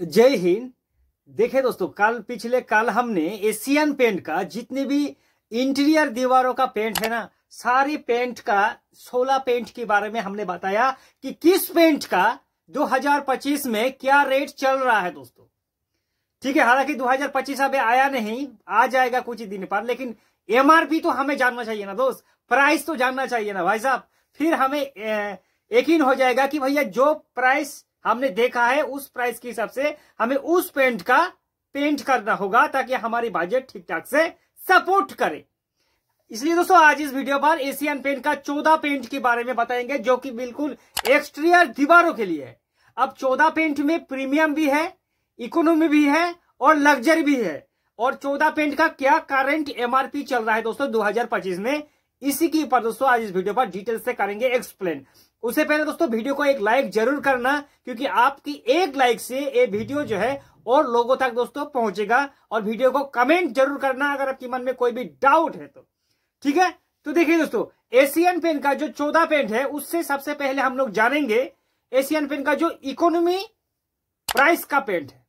जय हिंद। देखिए दोस्तों, पिछले कल हमने एशियन पेंट का जितने भी इंटीरियर दीवारों का पेंट है ना, सारी पेंट का 16 पेंट के बारे में हमने बताया कि किस पेंट का 2025 में क्या रेट चल रहा है दोस्तों। ठीक है, हालांकि 2025 अभी आया नहीं, आ जाएगा कुछ ही दिन पर, लेकिन एमआरपी तो हमें जानना चाहिए ना दोस्त, प्राइस तो जानना चाहिए ना भाई साहब। फिर हमें यकीन हो जाएगा कि भैया जो प्राइस हमने देखा है उस प्राइस के हिसाब से हमें उस पेंट का पेंट करना होगा, ताकि हमारी बजट ठीक ठाक से सपोर्ट करे। इसलिए दोस्तों आज इस वीडियो पर एशियन पेंट का 14 पेंट के बारे में बताएंगे, जो कि बिल्कुल एक्सटीरियर दीवारों के लिए है। अब 14 पेंट में प्रीमियम भी है, इकोनॉमी भी है और लग्जरी भी है। और 14 पेंट का क्या करंट एमआरपी चल रहा है दोस्तों 2025 में, इसी के ऊपर दोस्तों आज इस वीडियो पर डिटेल से करेंगे एक्सप्लेन। उससे पहले दोस्तों वीडियो को एक लाइक जरूर करना, क्योंकि आपकी एक लाइक से ये वीडियो जो है और लोगों तक दोस्तों पहुंचेगा। और वीडियो को कमेंट जरूर करना अगर आपके मन में कोई भी डाउट है तो। ठीक है, तो देखिए दोस्तों, एशियन पेंट का जो 14 पेंट है उससे सबसे पहले हम लोग जानेंगे एशियन पेंट का जो इकोनॉमी प्राइस का पेंट है।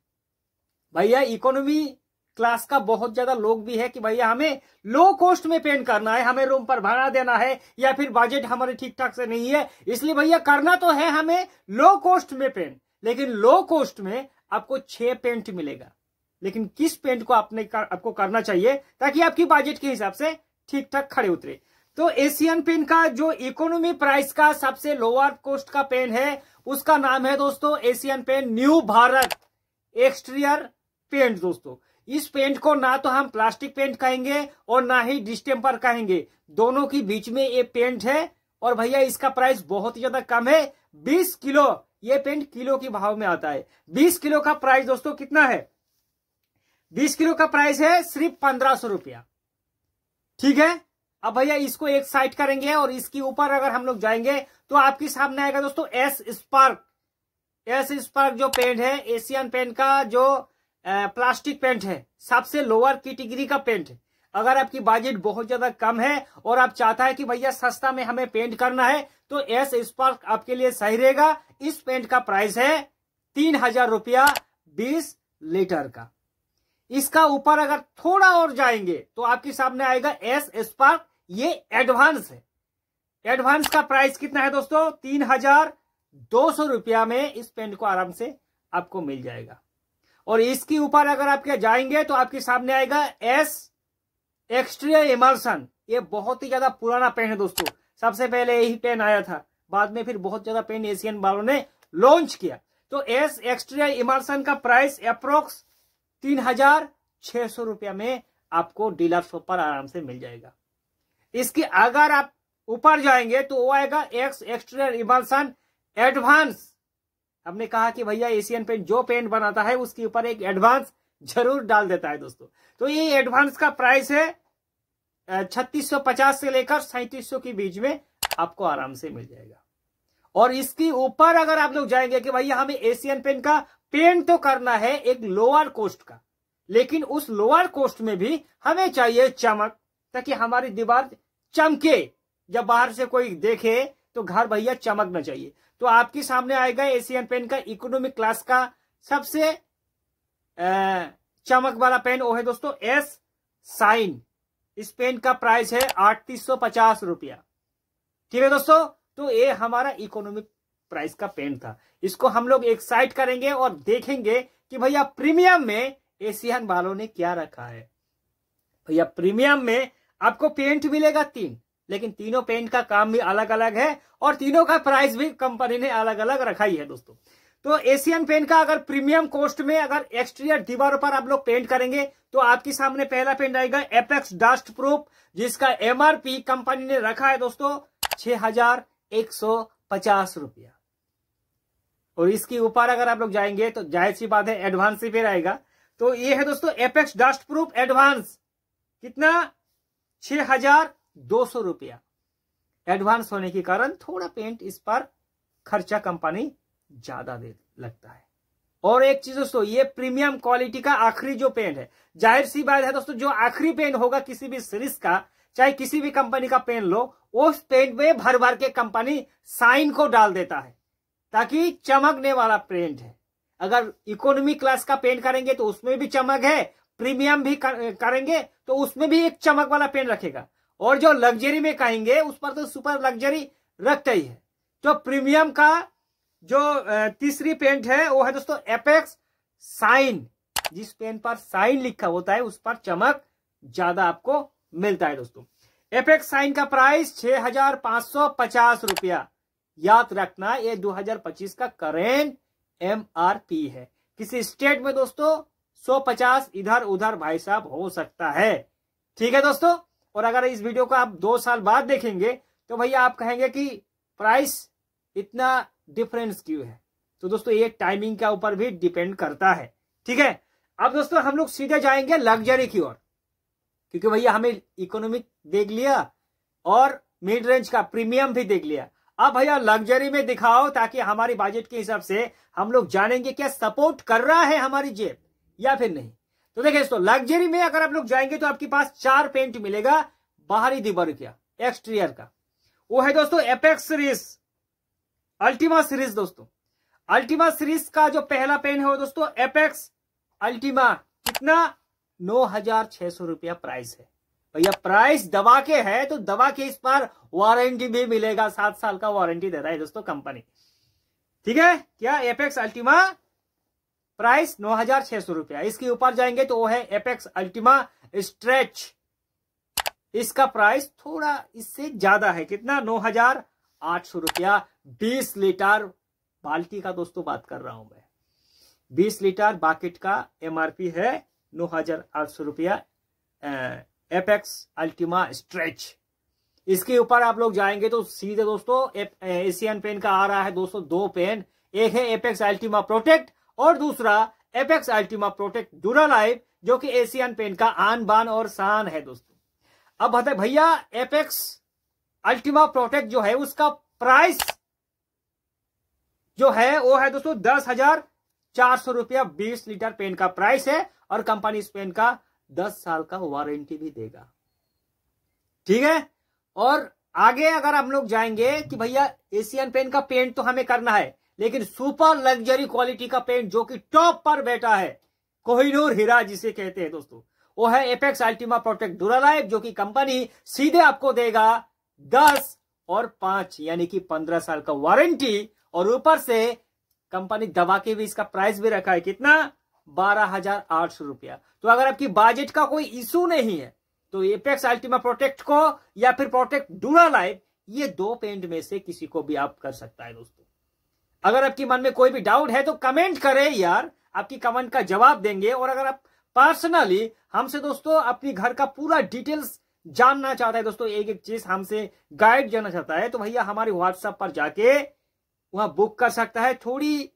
भैया इकोनॉमी क्लास का बहुत ज्यादा लोग भी है कि भैया हमें लो कॉस्ट में पेंट करना है, हमें रूम पर भाड़ा देना है, या फिर बजट हमारे ठीक ठाक से नहीं है, इसलिए भैया करना तो है हमें लो कॉस्ट में पेंट। लेकिन लो कॉस्ट में आपको 6 पेंट मिलेगा, लेकिन किस पेंट को आपको करना चाहिए ताकि आपकी बजट के हिसाब से ठीक ठाक खड़े उतरे। तो एशियन पेंट का जो इकोनॉमी प्राइस का सबसे लोअर कॉस्ट का पेन है उसका नाम है दोस्तों Asian paint new Bharat exterior paint. दोस्तों इस पेंट को ना तो हम प्लास्टिक पेंट कहेंगे और ना ही डिस्टेम्पर कहेंगे, दोनों के बीच में ये पेंट है। और भैया इसका प्राइस बहुत ही ज्यादा कम है, 20 किलो ये पेंट किलो के भाव में आता है। 20 किलो का प्राइस दोस्तों कितना है? 20 किलो का प्राइस है सिर्फ 1500 रुपया। ठीक है, अब भैया इसको एक साइड करेंगे और इसके ऊपर अगर हम लोग जाएंगे तो आपके सामने आएगा दोस्तों एस स्पार्क जो पेंट है एशियन पेंट का, जो प्लास्टिक पेंट है, सबसे लोअर कैटेगरी का पेंट है। अगर आपकी बजट बहुत ज्यादा कम है और आप चाहता है कि भैया सस्ता में हमें पेंट करना है तो एस स्पार्क आपके लिए सही रहेगा। इस पेंट का प्राइस है 3000 रुपया 20 लीटर का। इसका ऊपर अगर थोड़ा और जाएंगे तो आपके सामने आएगा एस स्पार्क, ये एडवांस है। एडवांस का प्राइस कितना है दोस्तों? 3200 रुपया में इस पेंट को आराम से आपको मिल जाएगा। और इसके ऊपर अगर आप क्या जाएंगे तो आपके सामने आएगा एस एक्सटीरियर इमल्सन। ये बहुत ही ज्यादा पुराना पेन है दोस्तों, सबसे पहले यही पेन आया था, बाद में फिर बहुत ज्यादा पेन एशियन वालों ने लॉन्च किया। तो एस एक्सटीरियर इमल्सन का प्राइस अप्रोक्स 3600 रुपया में आपको डीलर शॉप पर आराम से मिल जाएगा। इसके अगर आप ऊपर जाएंगे तो वो आएगा एक्स एक्सटीरियर इमल्सन एडवांस। हमने कहा कि भैया एशियन पेंट जो पेंट बनाता है उसके ऊपर एक एडवांस जरूर डाल देता है दोस्तों। तो ये एडवांस का प्राइस है 3650 से लेकर 3700 के बीच में आपको आराम से मिल जाएगा। और इसके ऊपर अगर आप लोग जाएंगे कि भैया हमें एशियन पेंट का पेंट तो करना है एक लोअर कॉस्ट का, लेकिन उस लोअर कॉस्ट में भी हमें चाहिए चमक, ताकि हमारी दीवार चमके, जब बाहर से कोई देखे तो घर भैया चमकना चाहिए। तो आपके सामने आएगा एशियन पेंट का इकोनॉमिक क्लास का सबसे चमक वाला पेन, वो है दोस्तों एस साइन। इस पेन का प्राइस है 3850 रुपया। ठीक है दोस्तों, तो ये हमारा इकोनॉमिक प्राइस का पेन था। इसको हम लोग एक साइड करेंगे और देखेंगे कि भैया प्रीमियम में एशियन वालों ने क्या रखा है। भैया प्रीमियम में आपको पेंट मिलेगा 3, लेकिन तीनों पेंट का काम भी अलग अलग है और तीनों का प्राइस भी कंपनी ने अलग अलग रखा ही है दोस्तों। तो एशियन पेंट का अगर प्रीमियम कॉस्ट में अगर एक्सटीरियर दीवारों पर आप लोग पेंट करेंगे तो आपके सामने पहला पेंट आएगा एपेक्स डस्ट प्रूफ, जिसका एमआरपी कंपनी ने रखा है दोस्तों 6150 रुपया। और इसके ऊपर अगर आप लोग जाएंगे तो जाहिर सी बात है एडवांस ही फिर आएगा। तो ये है दोस्तों एपेक्स डस्ट प्रूफ एडवांस, कितना? 6200 रुपया। एडवांस होने के कारण थोड़ा पेंट इस पर खर्चा कंपनी ज्यादा दे लगता है। और एक चीज दोस्तों, ये प्रीमियम क्वालिटी का आखिरी जो पेन है, जाहिर सी बात है दोस्तों, जो आखिरी पेन होगा किसी भी सीरीज का, चाहे किसी भी कंपनी का पेन लो, उस पेन में भर भर के कंपनी साइन को डाल देता है ताकि चमकने वाला पेंट है। अगर इकोनॉमी क्लास का पेंट करेंगे तो उसमें भी चमक है, प्रीमियम भी करेंगे तो उसमें भी एक चमक वाला पेंट रखेगा, और जो लग्जरी में कहेंगे उस पर तो सुपर लग्जरी रखता ही है। तो प्रीमियम का जो तीसरी पेंट है वो है दोस्तों एपेक्स साइन। जिस पेंट पर साइन लिखा होता है उस पर चमक ज्यादा आपको मिलता है दोस्तों। एपेक्स साइन का प्राइस 6,550 रुपया। याद रखना ये 2025 का करेंट MRP है। किसी स्टेट में दोस्तों 150 इधर उधर भाई साहब हो सकता है, ठीक है दोस्तों। और अगर इस वीडियो को आप 2 साल बाद देखेंगे तो भैया आप कहेंगे कि प्राइस इतना डिफरेंस क्यों है। तो दोस्तों ये टाइमिंग के ऊपर भी डिपेंड करता है, ठीक है। अब दोस्तों हम लोग सीधे जाएंगे लग्जरी की ओर, क्योंकि भैया हमें इकोनॉमिक देख लिया और मिड रेंज का प्रीमियम भी देख लिया। अब भैया लग्जरी में दिखाओ ताकि हमारी बजट के हिसाब से हम लोग जानेंगे क्या सपोर्ट कर रहा है हमारी जेब या फिर नहीं। तो देखिए दोस्तों लग्जरी में अगर आप लोग जाएंगे तो आपके पास 4 पेंट मिलेगा बाहरी दीवार का, एक्सटीरियर का। वो है दोस्तों एपेक्स सीरीज अल्टीमा सीरीज। दोस्तों अल्टीमा सीरीज का जो पहला पेन है वो दोस्तों एपेक्स अल्टीमा, कितना 9,600 रुपया प्राइस है। भैया प्राइस दबा के है तो दबा के इस पर वारंटी भी मिलेगा, 7 साल का वारंटी देता है दोस्तों कंपनी, ठीक है। क्या एपेक्स अल्टीमा प्राइस 9,600 रुपया। इसके ऊपर जाएंगे तो वो है एपेक्स अल्टीमा स्ट्रेच। इसका प्राइस थोड़ा इससे ज्यादा है, कितना 9,800 रुपया। 20 लीटर बाल्टी का दोस्तों बात कर रहा हूं मैं, 20 लीटर बाकेट का MRP है 9,800 रुपया एपेक्स अल्टीमा स्ट्रेच। इसके ऊपर आप लोग जाएंगे तो सीधे दोस्तों एशियन पेन का आ रहा है दोस्तों 2 पेन। एक है एपेक्स अल्टीमा प्रोटेक्ट और दूसरा एपेक्स अल्टीमा प्रोटेक्ट ड्यूरालाइफ, जो कि एशियन पेन का आन बान और शान है दोस्तों। अब बता भैया एपेक्स अल्टीमा प्रोटेक्ट जो है उसका प्राइस जो है वो है दोस्तों 10,400 रुपया। 20 लीटर पेन का प्राइस है और कंपनी इस पेन का 10 साल का वारंटी भी देगा, ठीक है। और आगे अगर हम लोग जाएंगे कि भैया एशियन पेन का पेंट तो हमें करना है, लेकिन सुपर लग्जरी क्वालिटी का पेंट जो कि टॉप पर बैठा है, कोहिनूर हीरा जिसे कहते हैं दोस्तों, वो है एपेक्स अल्टीमा प्रोटेक्ट ड्यूरालाइफ, जो कि कंपनी सीधे आपको देगा 10 और 5 यानी कि 15 साल का वारंटी। और ऊपर से कंपनी दबा के भी इसका प्राइस भी रखा है, कितना 12,800 रुपया। तो अगर आपकी बजट का कोई इशू नहीं है तो एपेक्स अल्टीमा प्रोटेक्ट को या फिर प्रोटेक्ट ड्यूरालाइफ, ये 2 पेंट में से किसी को भी आप कर सकता है दोस्तों। अगर आपकी मन में कोई भी डाउट है तो कमेंट करें यार, आपकी कमेंट का जवाब देंगे। और अगर आप पर्सनली हमसे दोस्तों अपनी घर का पूरा डिटेल्स जानना चाहता है दोस्तों, एक एक चीज हमसे गाइड जानना चाहता है, तो भैया हमारे व्हाट्सएप पर जाके वहां बुक कर सकता है। थोड़ी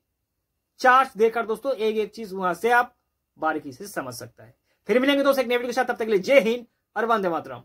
चार्ज देकर दोस्तों एक एक चीज वहां से आप बारीकी से समझ सकता है। फिर मिलेंगे दोस्तों एक नए वीडियो के साथ, तब तक के लिए जय हिंद और वंदे मातरम।